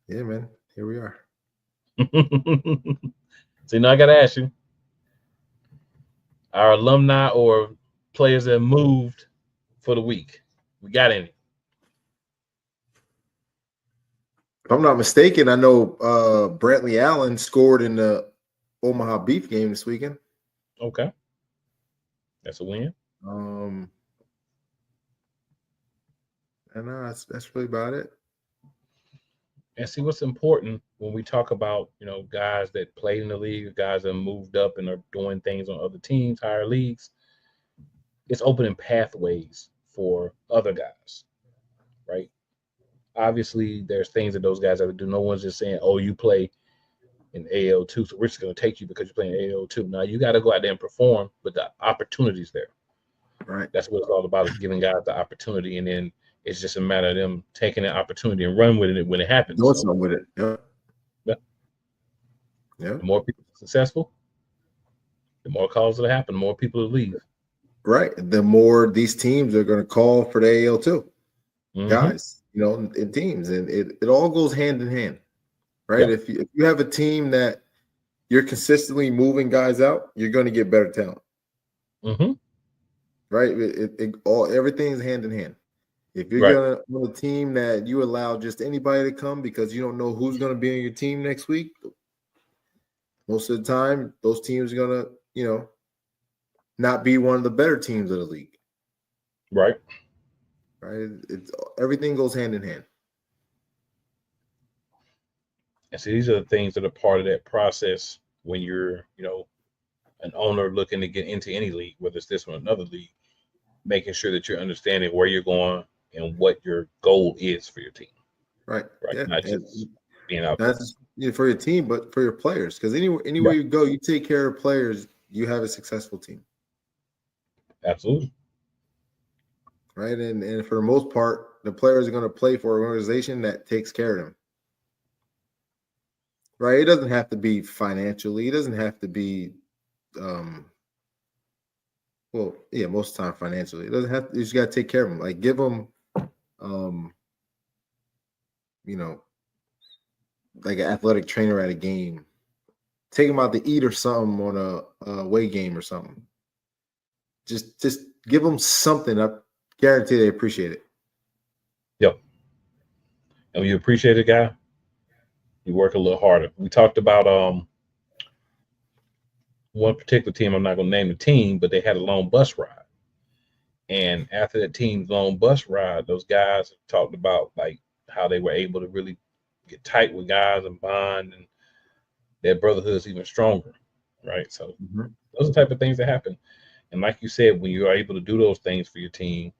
yeah, man, here we are. So I gotta ask you, our alumni or players that moved for the week, we got any? If I'm not mistaken, I know Brantley Allen scored in the Omaha Beef game this weekend. Okay, that's a win. And that's really about it. And see what's important when we talk about guys that played in the league, guys that moved up and are doing things on other teams, higher leagues. It's opening pathways for other guys, right? Obviously, there's things that those guys have to do. No one's just saying, "Oh, you play in AAL2, so we're just going to take you because you're playing AAL2." Now you got to go out there and perform, but the opportunity's there. Right. That's what it's all about, is giving guys the opportunity, and then it's just a matter of them taking the opportunity and run with it when it happens. Doing something with it. Yeah. The more people are successful, the more calls that happen, the more people will leave. Right. The more these teams are going to call for the AAL2 guys, in teams, and it all goes hand in hand. Right. Yeah. If you have a team that you're consistently moving guys out, you're going to get better talent. Right. Everything's hand in hand. If you're going to on a team that you allow just anybody to come because you don't know who's going to be on your team next week, most of the time those teams are going to, not be one of the better teams of the league. Right. Everything goes hand in hand. And so these are the things that are part of that process when you're, an owner looking to get into any league, whether it's this one or another league, making sure that you're understanding where you're going and what your goal is for your team. Right. Yeah. Not just being out there. That's for your team, but for your players. Because anywhere you go, you take care of players, you have a successful team. Absolutely. Right. And for the most part, the players are going to play for an organization that takes care of them. Right. It doesn't have to be financially. It doesn't have to be, most of the time financially. It doesn't have to, you just got to take care of them. Like give them, like an athletic trainer at a game. Take them out to eat or something on a away game or something. Just give them something. I guarantee they appreciate it. Yep. And when you appreciate a guy, you work a little harder. We talked about one particular team. I'm not going to name the team, but they had a long bus ride. And after that team's long bus ride, those guys talked about like how they were able to really get tight with guys and bond, and their brotherhood is even stronger, right? So those are the type of things that happen. And like you said, when you're able to do those things for your team,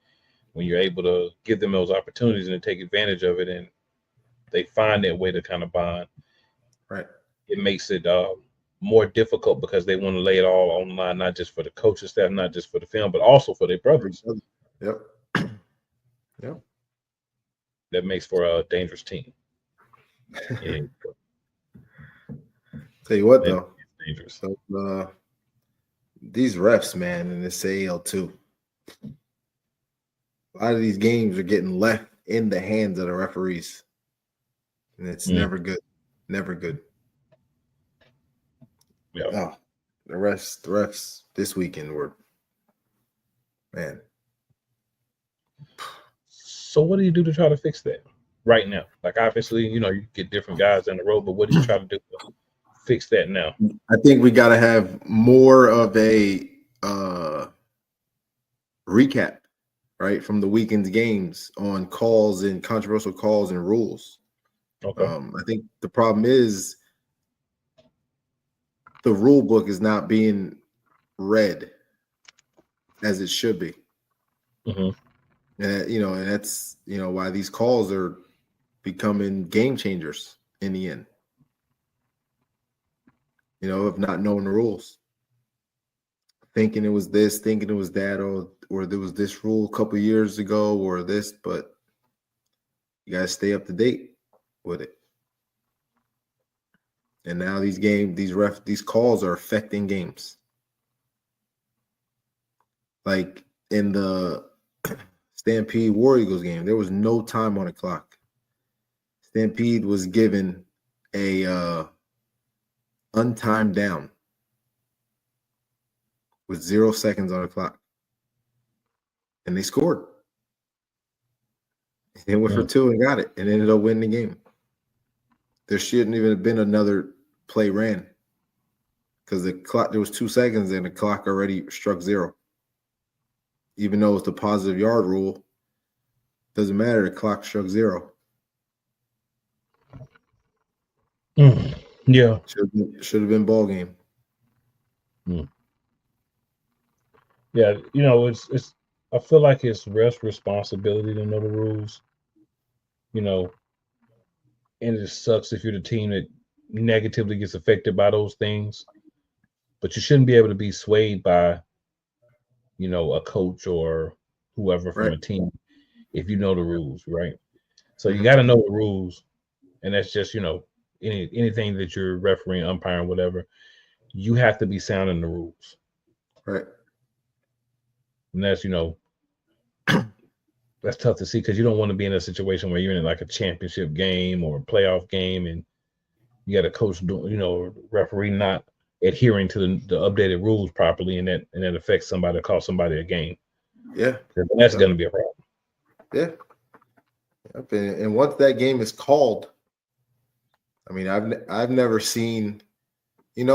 when you're able to give them those opportunities and take advantage of it, and they find that way to kind of bond, right? It makes it more difficult because they want to lay it all on the line, not just for the coaching staff, not just for the film, but also for their brothers. Yep. Yep. That makes for a dangerous team. Yeah. Tell you what, though, dangerous. So these refs, man, in this AAL2, a lot of these games are getting left in the hands of the referees. and it's never good. Never good. Yeah. Oh, the refs this weekend were, man. So what do you do to try to fix that right now? Like, obviously, you get different guys in the row, but what do you try to do to fix that now? I think we got to have more of a recap, right, from the weekend's games on calls and controversial calls and rules. Okay. I think the problem is the rule book is not being read as it should be. Mm-hmm. And that's why these calls are becoming game changers in the end. Of not knowing the rules, thinking it was this, thinking it was that, or there was this rule a couple years ago, or this, but you gotta stay up to date with it. And now these calls are affecting games. Like in the Stampede War Eagles game, there was no time on the clock. Stampede was given a untimed down with 0 seconds on the clock, and they scored. They went for 2 and got it, and ended up winning the game. There shouldn't even have been another play ran because the clock, there was 2 seconds and the clock already struck 0. Even though it's the positive yard rule, doesn't matter. The clock struck 0. Yeah, should have been ball game. Yeah, it's. I feel like it's refs' responsibility to know the rules. And it sucks if you're the team that negatively gets affected by those things. But you shouldn't be able to be swayed by, a coach or whoever from a team if you know the rules, right? So you got to know the rules, and that's just anything that you're refereeing, umpiring, whatever. You have to be sound in the rules, right? And that's that's tough to see because you don't want to be in a situation where you're in like a championship game or a playoff game, and you got a coach, referee not adhering to the updated rules properly, and that affects somebody or costs somebody a game. Yeah, that's going to be a problem. Yeah, and once that game is called, I mean, I've never seen, and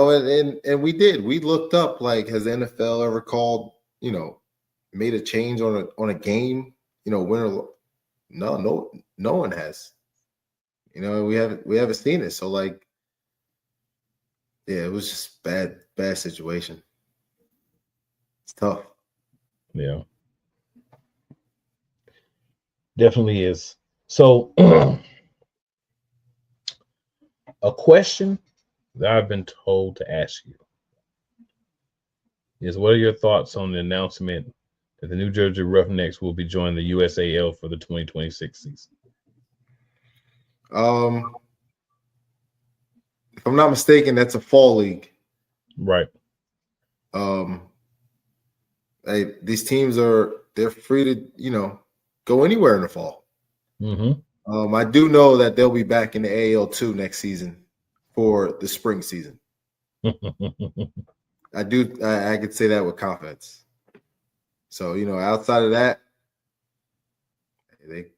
we looked up, like, has the NFL ever called, made a change on a game, winner? No one has. We haven't seen it. So, like, yeah, it was just bad situation. It's tough. Yeah, definitely is. So, a question that I've been told to ask you is, what are your thoughts on the announcement that the New Jersey Roughnecks will be joining the USAL for the 2026 season? If I'm not mistaken, that's a fall league. Right. These teams they're free to, go anywhere in the fall. Mm-hmm. I do know that they'll be back in the AAL2 next season for the spring season. I could say that with confidence. So, outside of that,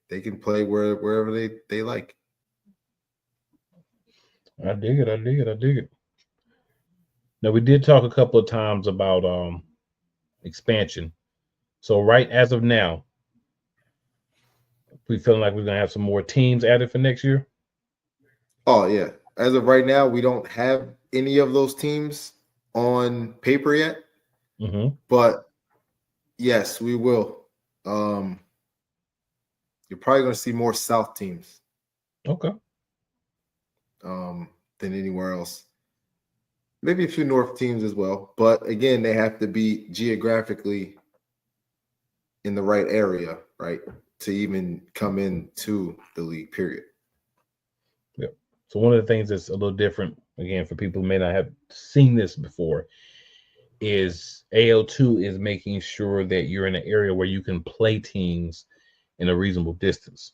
they can play wherever they like. I dig it. Now, we did talk a couple of times about expansion. So right as of now, we feeling like we're going to have some more teams added for next year? Oh, yeah. As of right now, we don't have any of those teams on paper yet. Mm-hmm. But yes, we will. You're probably going to see more South teams. Okay. Than anywhere else. Maybe a few North teams as well. But again, they have to be geographically in the right area, right, to even come into the league, period. Yeah. So one of the things that's a little different, again, for people who may not have seen this before, is AAL2 is making sure that you're in an area where you can play teams in a reasonable distance.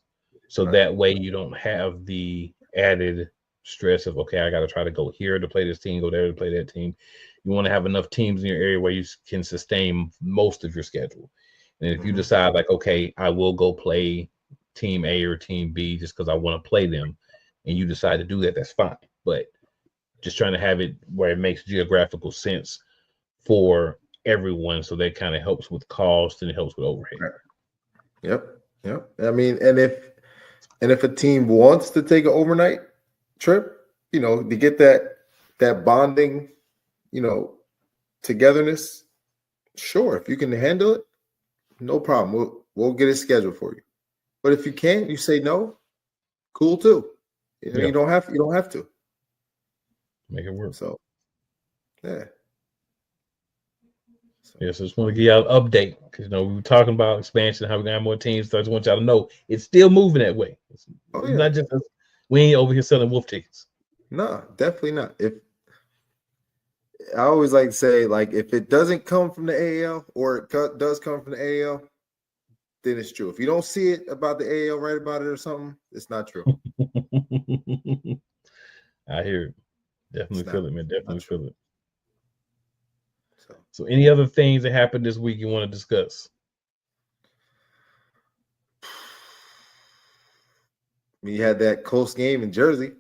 So that way you don't have the added stress of, okay, I got to try to go here to play this team, go there to play that team. You want to have enough teams in your area where you can sustain most of your schedule. And if you decide like, okay, I will go play team A or team B just because I want to play them, and you decide to do that, that's fine. But just trying to have it where it makes geographical sense for everyone, so that kind of helps with cost and it helps with overhead. Yep. I mean, and if a team wants to take an overnight trip, to get that bonding, togetherness, sure. If you can handle it, no problem. We'll get it scheduled for you. But if you can't, you say no, cool too. You don't have to make it work. So, yeah. Yes, I just want to give y'all an update because we were talking about expansion, how we're gonna have more teams. So I just want y'all to know it's still moving that way. It's not just us. We ain't over here selling wolf tickets. No, definitely not. If I always like to say, like, if it doesn't come from the AAL or it does come from the AAL, then it's true. If you don't see it about the AAL, write about it or something, it's not true. I hear it. Definitely feel it, man. Definitely feel it. So any other things that happened this week you want to discuss? We had that close game in Jersey.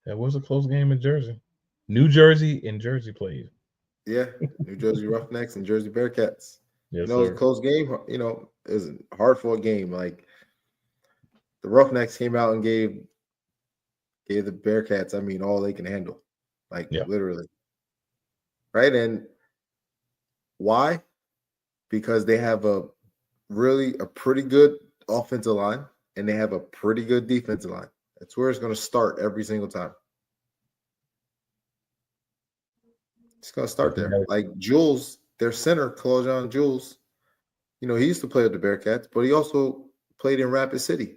That was a close game in Jersey. New Jersey and Jersey played. Yeah, New Jersey Roughnecks and Jersey Bearcats. Yes, it was a close game. It was a hard-fought game. Like, the Roughnecks came out and gave the Bearcats, all they can handle. Like, literally. Right? And why? Because they have a pretty good offensive line and they have a pretty good defensive line. That's where it's going to start every single time. It's going to start there. Like Jules, their center, Colojon Jules, he used to play with the Bearcats, but he also played in Rapid City.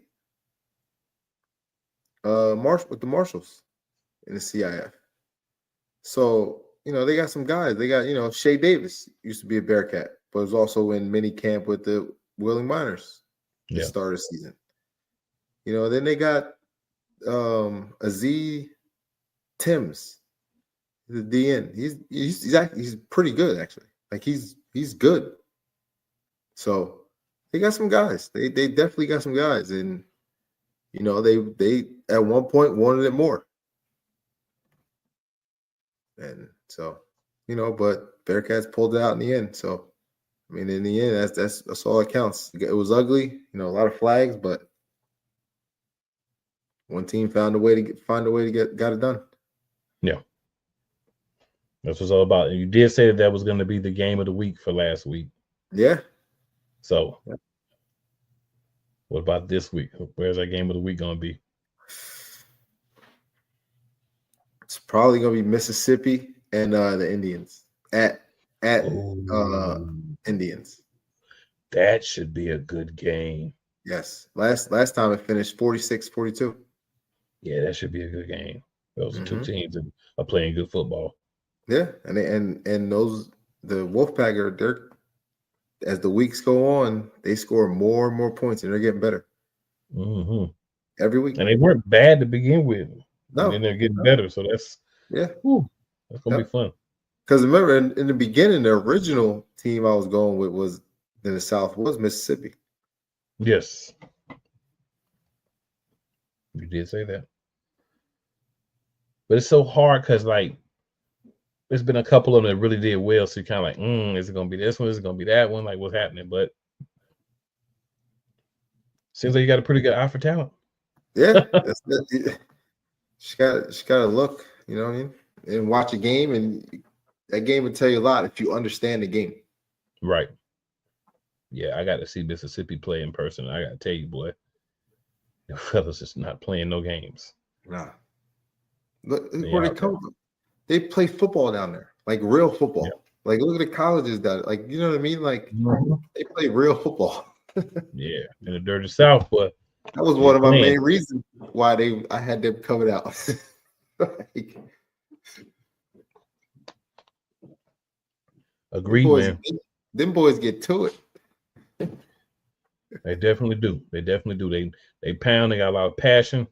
With the Marshals in the CIF. So, they got some guys. They got, Shea Davis used to be a Bearcat, but was also in mini camp with the Wheeling Miners at the start of the season. Then they got Aziz Timms, the DN. He's pretty good, actually. Like, he's good. So they got some guys. They definitely got some guys. And they at one point wanted it more. And so, but Bearcats pulled it out in the end. So, in the end, that's all that counts. It was ugly, a lot of flags, but one team found a way to got it done. Yeah, that's what it's all about. And you did say that was going to be the game of the week for last week. Yeah. So, what about this week? Where's that game of the week going to be? It's probably going to be Mississippi and the Indians at Indians. That should be a good game. Yes. Last time it finished 46-42. Yeah, that should be a good game. Those are two teams that are playing good football. Yeah, and those the Wolfpack they're as the weeks go on, they score more and more points and they're getting better. Every week. And they weren't bad to begin with. No. And then they're getting better. So that's that's gonna be fun. Because remember, in the beginning, the original team I was going with was in the South was Mississippi. Yes. You did say that. But it's so hard because, like, there's been a couple of them that really did well. So you're kind of like, is it going to be this one? Is it going to be that one? Like, what's happening? But seems like you got a pretty good eye for talent. Yeah. She got to look, you know what I mean? And watch a game. And that game will tell you a lot if you understand the game. Right. Yeah, I got to see Mississippi play in person. I got to tell you, boy, the fellas just not playing no games. Nah. Look where they come from. They play football down there, like real football. Yeah. Like, look at the colleges down. Like, you know what I mean? Like, they play real football. Yeah, in the dirty South, but that was one of my main reasons why I had them coming out. Agreed, man. Them boys get to it. They definitely do. They pound. They got a lot of passion.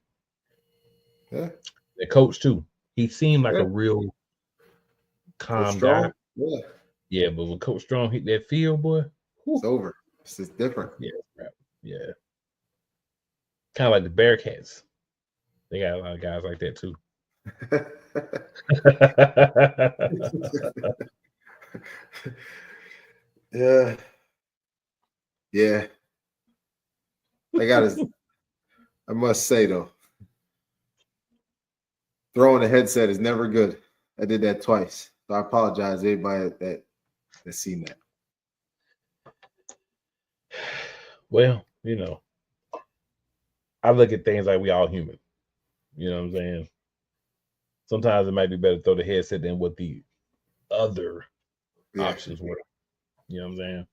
Yeah. The coach too. He seemed like Yeah. a real Coach calm guy. Strong. Yeah. Yeah, but when Coach Strong hit that field, boy, It's over. It's just different. yeah, crap. Yeah. Kind of like the Bearcats. They got a lot of guys like that too. Yeah. Yeah. I must say though, throwing a headset is never good. I did that twice. So I apologize to everybody that's seen that. Well, I look at things like we all human. You know what I'm saying? Sometimes it might be better to throw the headset than what the other Yeah. options were. You know what I'm saying?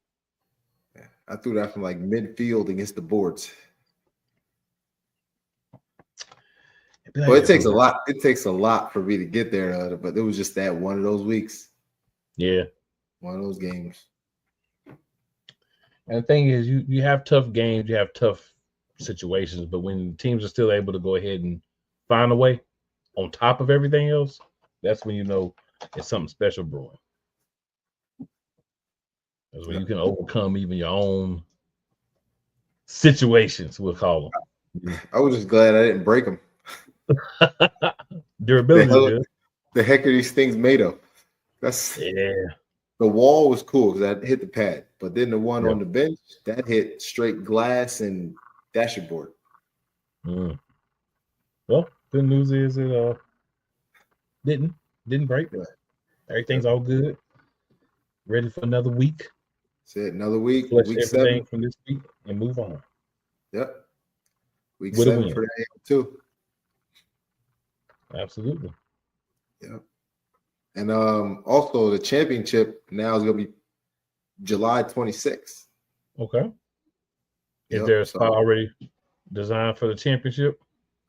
Yeah. I threw that from like midfield against the boards. Well, it takes a lot. It takes a lot for me to get there, but it was just that one of those weeks. Yeah. One of those games. And the thing is, you have tough games, you have tough situations, but when teams are still able to go ahead and find a way on top of everything else, that's when you know it's something special brewing. That's when you can overcome even your own situations, we'll call them. I was just glad I didn't break them. Durability is good. The heck are these things made of? Yeah. The wall was cool because I hit the pad, but then the one Yeah. on the bench that hit straight glass and dashboard. Mm. Well, good news is it didn't break. Yeah. Everything's all good. Ready for another week. That's it. Another week. Flush Week everything 7 from this week and move on. Yep. Week With a 7 win. for the AAL2. Absolutely. Yep. And also the championship now is gonna be July 26th. Okay. Is Yep. there a spot already designed for the championship?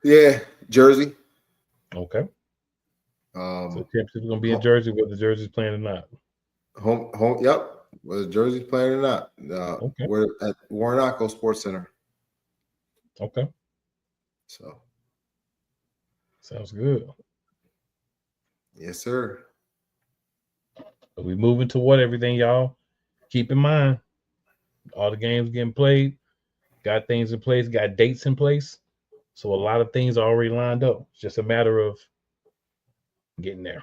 Yeah, Jersey. Okay. So the championship is gonna be in home, Jersey, whether Jersey's playing or not. home. Yep. Whether Jersey's playing or not. Okay. We're at Warnaco Sports Center. Okay. So Sounds good. yes, sir. But we moving toward everything, y'all. Keep in mind, all the games getting played, got things in place, got dates in place. So a lot of things are already lined up. It's just a matter of getting there.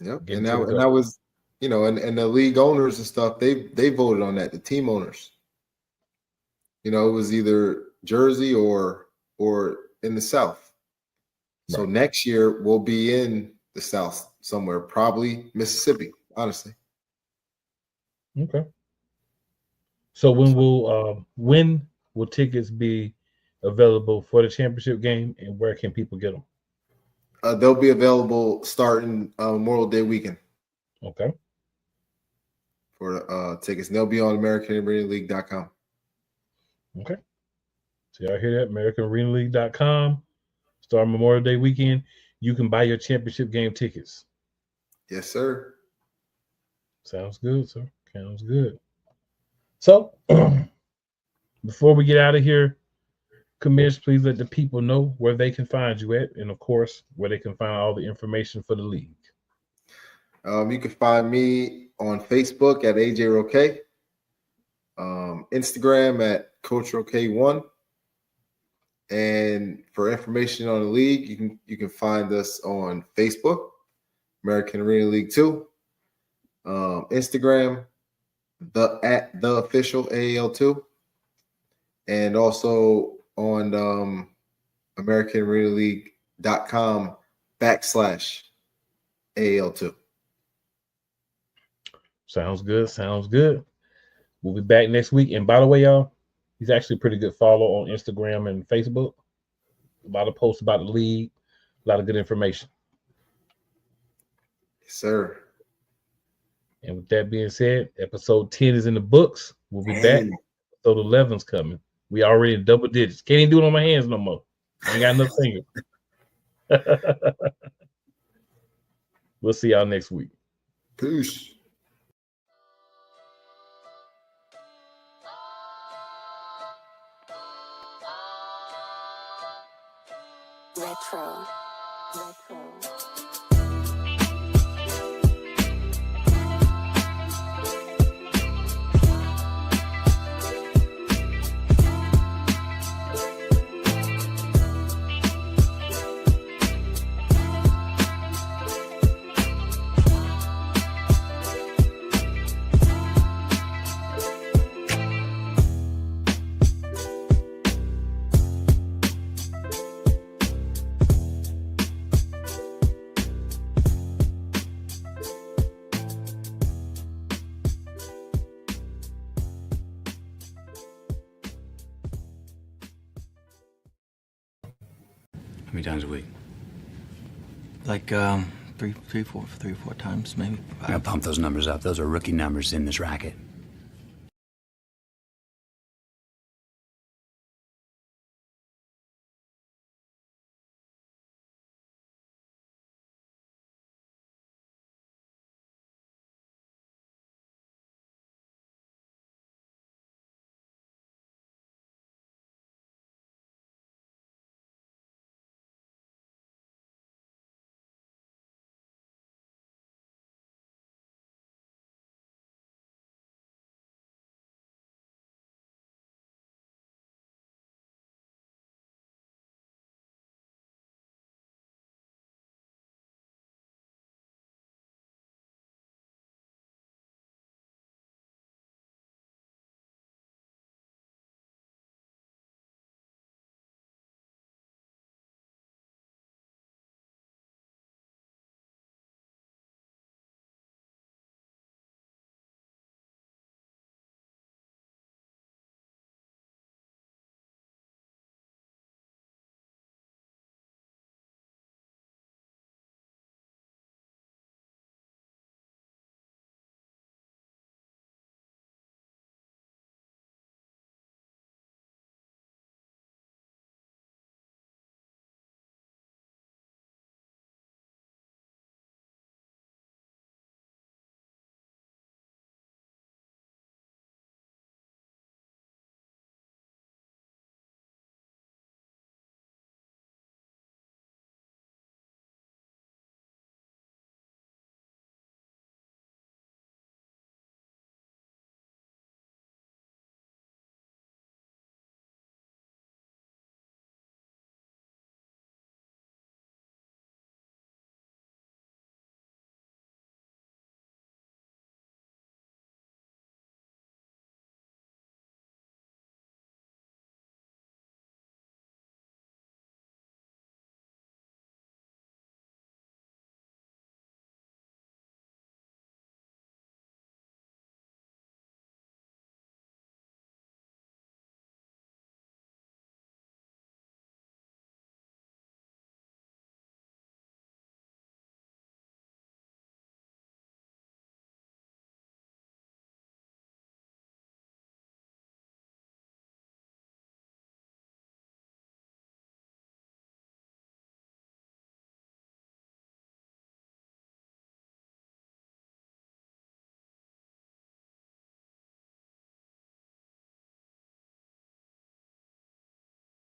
Yep. Getting And that was, and the league owners and stuff, they voted on that, the team owners. It was either Jersey or in the South. So next year we'll be in the South somewhere, probably Mississippi, honestly. Okay. So when will tickets be available for the championship game, and where can people get them? They'll be available starting Memorial Day weekend. Okay. For tickets, and they'll be on AmericanArenaLeague.com. Okay. So y'all hear that? AmericanArenaLeague.com. Start Memorial Day weekend. You can buy your championship game tickets. Yes, sir. Sounds good, sir. Sounds good. So before we get out of here, Commish, please let the people know where they can find you at, and of course, where they can find all the information for the league. You can find me on Facebook at AJ Roque, Instagram at Coach Roque1, and for information on the league, you can find us on Facebook, American Arena League 2, Instagram, at theofficial AAL2, and also on AmericanArenaLeague.com /AAL2. Sounds good. Sounds good. We'll be back next week. And by the way, y'all, he's actually a pretty good follow on Instagram and Facebook. A lot of posts about the league, a lot of good information. Yes, sir. And with that being said, episode 10 is in the books. We'll be back. Episode 11's coming. We already in double digits. Can't even do it on my hands no more. I ain't got enough fingers. We'll see y'all next week. Peace. Retro. How many times a week? Like three or four times maybe. I gotta pump those numbers up. Those are rookie numbers in this racket.